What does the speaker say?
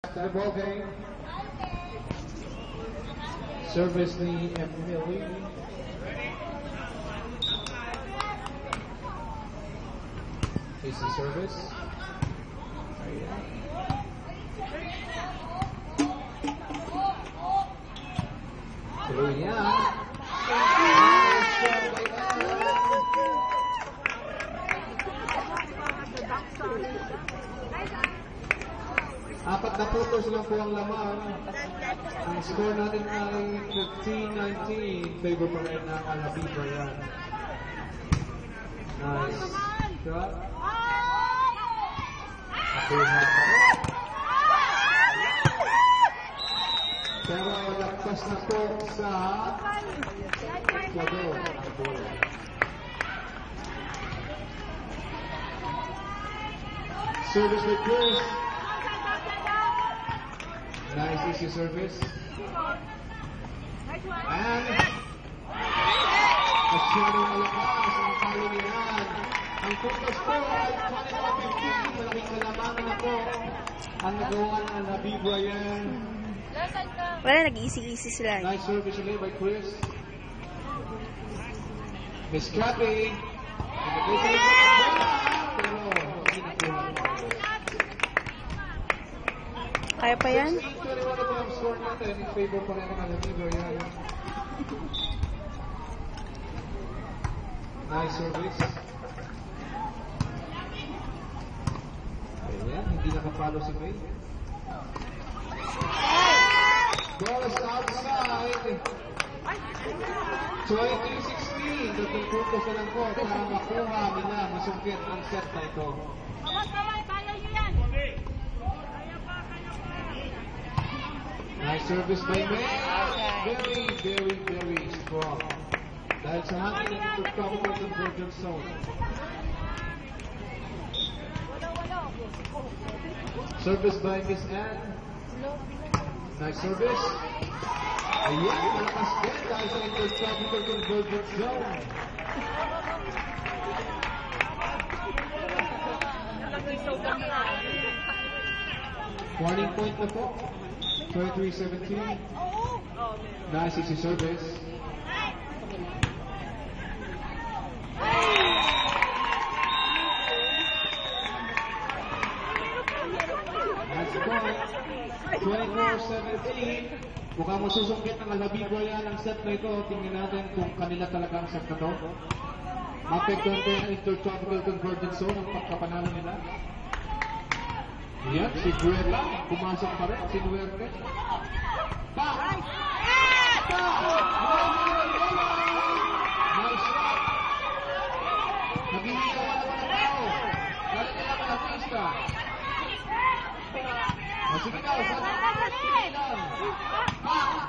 To the ball game. Service ni Emily. Easy service. Tuloy niya. Apat na putos lang po ang laman. Ang score natin ay 15-19. Favor pa rin ng Alabibra yan. Nice shot. Ako yung pero lagpas na po sa Ecuador. Service with Chris. Nice easy service. And masyadong malakas ang talo niyan. Ang focus po ay 25-15. Malaking kalamangan na po ang nagawa ng Alabibra yan. Wala, nag-easy-easy sila. Nice service ulit by Chris. Miss Kathy. Kaya pa yan? 16-21 ito ang score natin. In favor pa rin ng Alabibra yan. Nice service. Ayan, hindi nakapalo si May. Ball is outside. 23-16. Dating focus na lang po para makuha nila, masungkit ang set na ito. Nice service by May. Very strong. Dahil sa hangin ng intertropical convergence zone. Service by Miss Anne. Nice service. Ayan, malakas din dahil sa intertropical convergence zone. Warning point na po. 23-17. Nice easy service. Nice point. 24-17. Mukhang masusungkit ng Alabibra yan ang set na ito. Tingnan natin kung kanila talaga ang set na ito. Mapektuhan ko yung intertropical convergence zone ang pagkapanalo nila. Yan, si Guerra, pumasok pa rin, si Nuerte. Back! Nice shot! Naghihigaw ka naman ang tao. Galing nila ka ng pista. Sige daw, sana. Back!